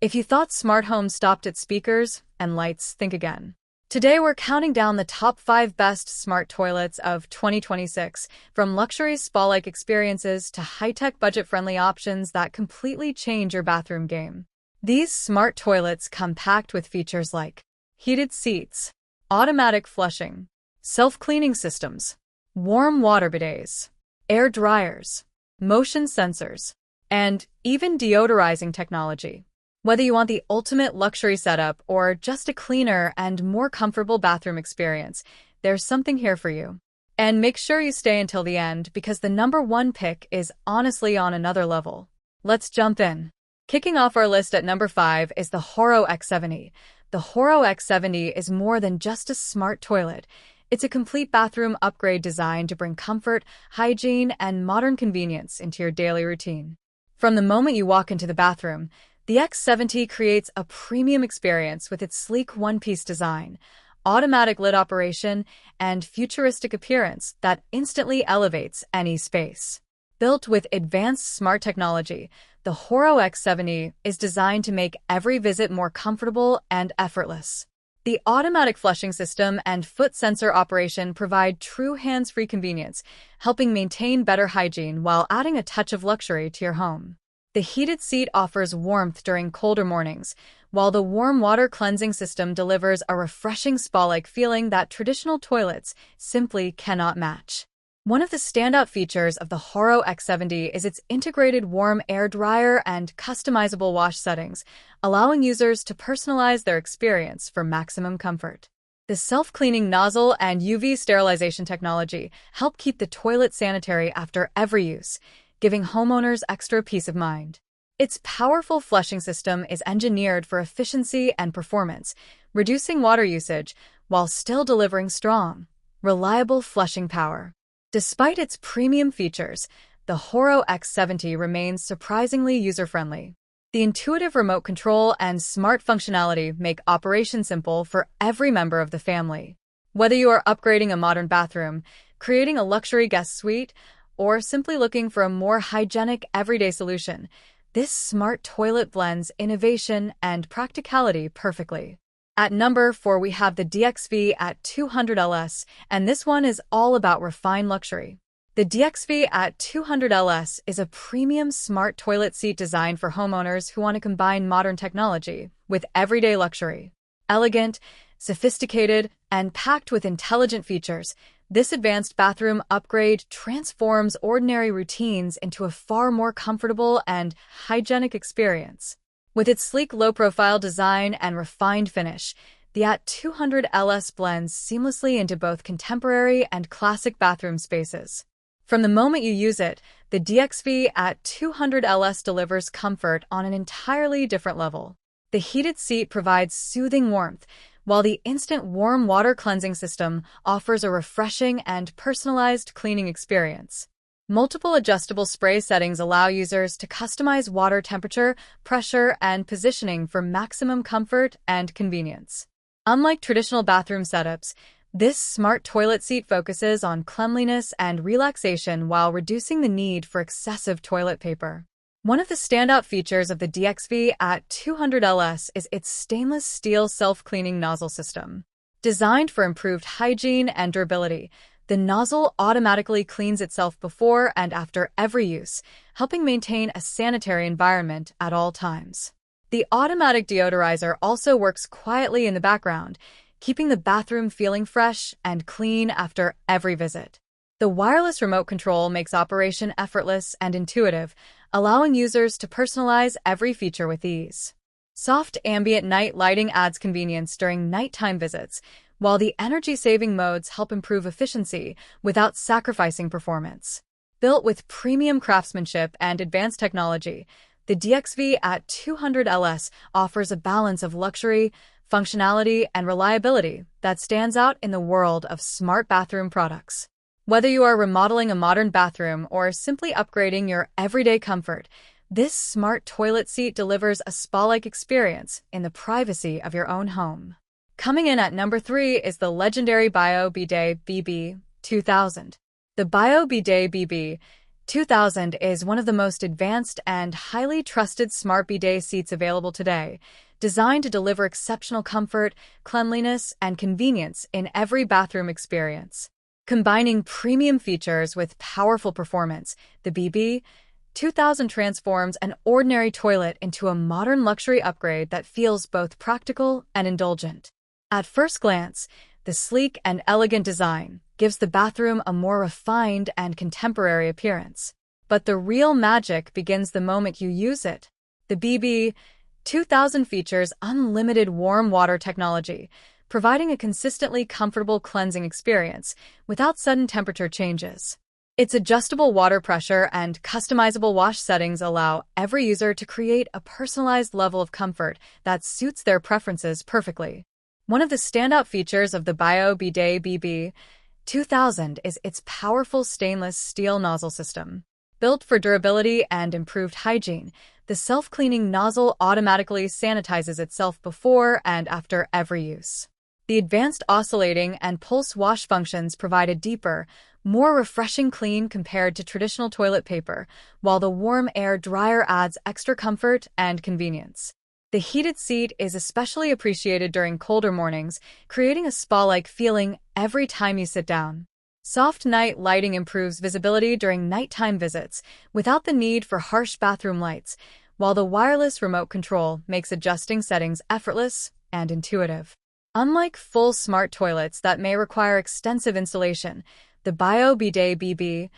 If you thought smart home stopped at speakers and lights, think again. Today we're counting down the top 5 best smart toilets of 2026, from luxury spa-like experiences to high-tech budget-friendly options that completely change your bathroom game. These smart toilets come packed with features like heated seats, automatic flushing, self-cleaning systems, warm water bidets, air dryers, motion sensors, and even deodorizing technology. Whether you want the ultimate luxury setup or just a cleaner and more comfortable bathroom experience, there's something here for you. And make sure you stay until the end because the number 1 pick is honestly on another level. Let's jump in. Kicking off our list at number 5 is the Horo X70. The Horo X70 is more than just a smart toilet. It's a complete bathroom upgrade designed to bring comfort, hygiene, and modern convenience into your daily routine. From the moment you walk into the bathroom, the X70 creates a premium experience with its sleek one-piece design, automatic lid operation, and futuristic appearance that instantly elevates any space. Built with advanced smart technology, the Horo X70 is designed to make every visit more comfortable and effortless. The automatic flushing system and foot sensor operation provide true hands-free convenience, helping maintain better hygiene while adding a touch of luxury to your home. The heated seat offers warmth during colder mornings, while the warm water cleansing system delivers a refreshing spa-like feeling that traditional toilets simply cannot match. One of the standout features of the Horo X70 is its integrated warm air dryer and customizable wash settings, allowing users to personalize their experience for maximum comfort. The self-cleaning nozzle and UV sterilization technology help keep the toilet sanitary after every use, giving homeowners extra peace of mind. Its powerful flushing system is engineered for efficiency and performance, reducing water usage while still delivering strong, reliable flushing power. Despite its premium features, the Horo X70 remains surprisingly user-friendly. The intuitive remote control and smart functionality make operation simple for every member of the family. Whether you are upgrading a modern bathroom, creating a luxury guest suite, or simply looking for a more hygienic everyday solution, this smart toilet blends innovation and practicality perfectly. At number 4 we have the DXV at 200LS, and this one is all about refined luxury. The DXV at 200LS is a premium smart toilet seat designed for homeowners who want to combine modern technology with everyday luxury. Elegant, sophisticated, and packed with intelligent features, this advanced bathroom upgrade transforms ordinary routines into a far more comfortable and hygienic experience. With its sleek low-profile design and refined finish, the AT200LS blends seamlessly into both contemporary and classic bathroom spaces. From the moment you use it, the DXV AT200LS delivers comfort on an entirely different level. The heated seat provides soothing warmth, while the instant warm water cleansing system offers a refreshing and personalized cleaning experience. Multiple adjustable spray settings allow users to customize water temperature, pressure, and positioning for maximum comfort and convenience. Unlike traditional bathroom setups, this smart toilet seat focuses on cleanliness and relaxation while reducing the need for excessive toilet paper. One of the standout features of the DXV AT200LS is its stainless steel self-cleaning nozzle system. Designed for improved hygiene and durability, the nozzle automatically cleans itself before and after every use, helping maintain a sanitary environment at all times. The automatic deodorizer also works quietly in the background, keeping the bathroom feeling fresh and clean after every visit. The wireless remote control makes operation effortless and intuitive, allowing users to personalize every feature with ease. Soft ambient night lighting adds convenience during nighttime visits, while the energy-saving modes help improve efficiency without sacrificing performance. Built with premium craftsmanship and advanced technology, the DXV AT200LS offers a balance of luxury, functionality, and reliability that stands out in the world of smart bathroom products. Whether you are remodeling a modern bathroom or simply upgrading your everyday comfort, this smart toilet seat delivers a spa-like experience in the privacy of your own home. Coming in at number 3 is the legendary Bidet BB 2000. The Bidet BB 2000 is one of the most advanced and highly trusted smart bidet seats available today, designed to deliver exceptional comfort, cleanliness, and convenience in every bathroom experience. Combining premium features with powerful performance, the BB 2000 transforms an ordinary toilet into a modern luxury upgrade that feels both practical and indulgent. At first glance, the sleek and elegant design gives the bathroom a more refined and contemporary appearance. But the real magic begins the moment you use it. The BB 2000 features unlimited warm water technology, providing a consistently comfortable cleansing experience without sudden temperature changes. Its adjustable water pressure and customizable wash settings allow every user to create a personalized level of comfort that suits their preferences perfectly. One of the standout features of the Bidet BB 2000 is its powerful stainless steel nozzle system. Built for durability and improved hygiene, the self-cleaning nozzle automatically sanitizes itself before and after every use. The advanced oscillating and pulse wash functions provide a deeper, more refreshing clean compared to traditional toilet paper, while the warm air dryer adds extra comfort and convenience. The heated seat is especially appreciated during colder mornings, creating a spa-like feeling every time you sit down. Soft night lighting improves visibility during nighttime visits without the need for harsh bathroom lights, while the wireless remote control makes adjusting settings effortless and intuitive. Unlike full smart toilets that may require extensive installation, the Bidet BB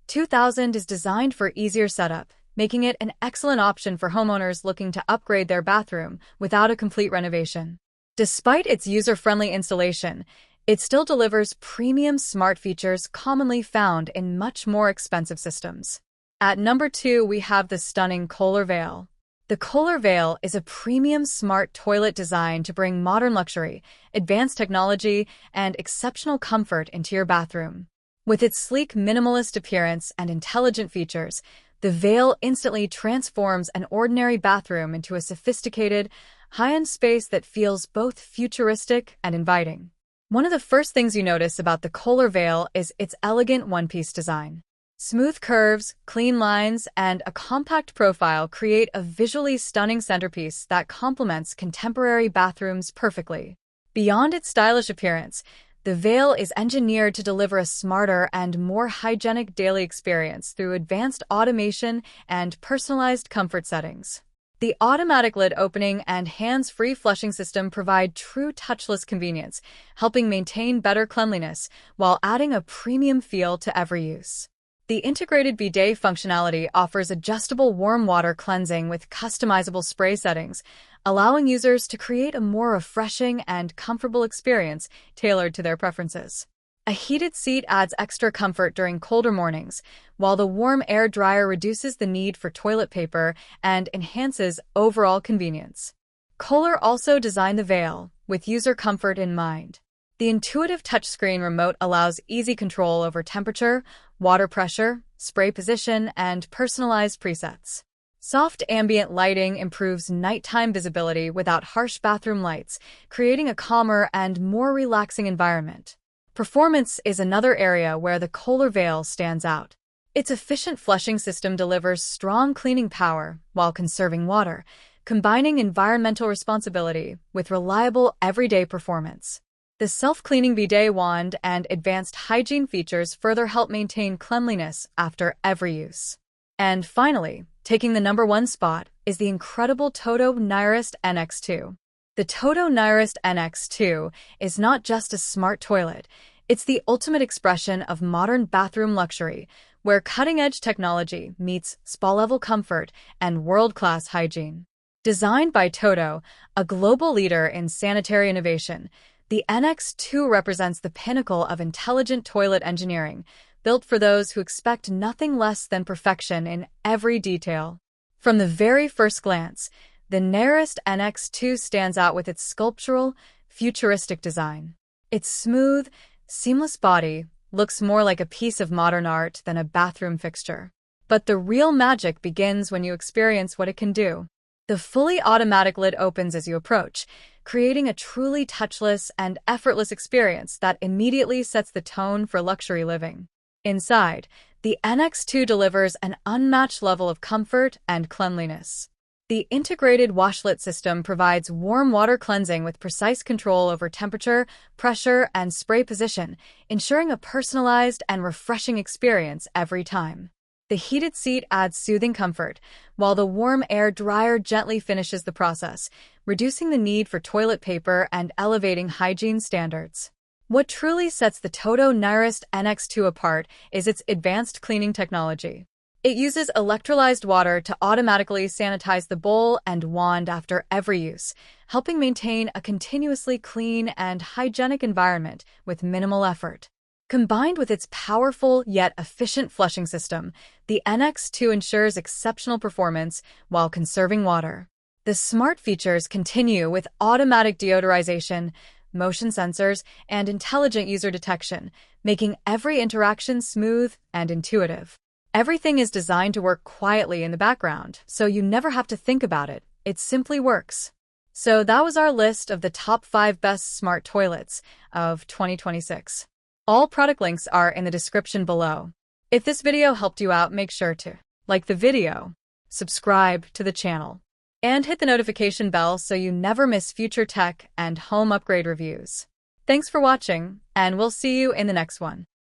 2000 is designed for easier setup, making it an excellent option for homeowners looking to upgrade their bathroom without a complete renovation. Despite its user-friendly installation, it still delivers premium smart features commonly found in much more expensive systems. At number 2, we have the stunning Kohler Veil. The Kohler Veil is a premium smart toilet designed to bring modern luxury, advanced technology, and exceptional comfort into your bathroom. With its sleek minimalist appearance and intelligent features, the Veil instantly transforms an ordinary bathroom into a sophisticated, high-end space that feels both futuristic and inviting. One of the first things you notice about the Kohler Veil is its elegant one-piece design. Smooth curves, clean lines, and a compact profile create a visually stunning centerpiece that complements contemporary bathrooms perfectly. Beyond its stylish appearance, the Veil is engineered to deliver a smarter and more hygienic daily experience through advanced automation and personalized comfort settings. The automatic lid opening and hands-free flushing system provide true touchless convenience, helping maintain better cleanliness while adding a premium feel to every use. The integrated bidet functionality offers adjustable warm water cleansing with customizable spray settings, allowing users to create a more refreshing and comfortable experience tailored to their preferences. A heated seat adds extra comfort during colder mornings, while the warm air dryer reduces the need for toilet paper and enhances overall convenience. Kohler also designed the Veil with user comfort in mind. The intuitive touchscreen remote allows easy control over temperature, water pressure, spray position, and personalized presets. Soft ambient lighting improves nighttime visibility without harsh bathroom lights, creating a calmer and more relaxing environment. Performance is another area where the Kohler Veil stands out. Its efficient flushing system delivers strong cleaning power while conserving water, combining environmental responsibility with reliable everyday performance. The self-cleaning bidet wand and advanced hygiene features further help maintain cleanliness after every use. And finally, taking the number 1 spot is the incredible Toto Nyrest NX2. The Toto Nyrest NX2 is not just a smart toilet, it's the ultimate expression of modern bathroom luxury, where cutting-edge technology meets spa-level comfort and world-class hygiene. Designed by Toto, a global leader in sanitary innovation, the NX2 represents the pinnacle of intelligent toilet engineering, built for those who expect nothing less than perfection in every detail. From the very first glance, the Nyrest NX2 stands out with its sculptural, futuristic design. Its smooth, seamless body looks more like a piece of modern art than a bathroom fixture. But the real magic begins when you experience what it can do. The fully automatic lid opens as you approach, creating a truly touchless and effortless experience that immediately sets the tone for luxury living. Inside, The NX2 delivers an unmatched level of comfort and cleanliness. The integrated washlet system provides warm water cleansing with precise control over temperature, pressure, and spray position, ensuring a personalized and refreshing experience every time. The heated seat adds soothing comfort, while the warm air dryer gently finishes the process, reducing the need for toilet paper and elevating hygiene standards. What truly sets the Toto Nyrest NX2 apart is its advanced cleaning technology. It uses electrolyzed water to automatically sanitize the bowl and wand after every use, helping maintain a continuously clean and hygienic environment with minimal effort. Combined with its powerful yet efficient flushing system, the NX2 ensures exceptional performance while conserving water. The smart features continue with automatic deodorization, motion sensors, and intelligent user detection, making every interaction smooth and intuitive. Everything is designed to work quietly in the background, so you never have to think about it. It simply works. So that was our list of the top 5 best smart toilets of 2026. All product links are in the description below. If this video helped you out, make sure to like the video, subscribe to the channel, and hit the notification bell so you never miss future tech and home upgrade reviews. Thanks for watching, and we'll see you in the next one.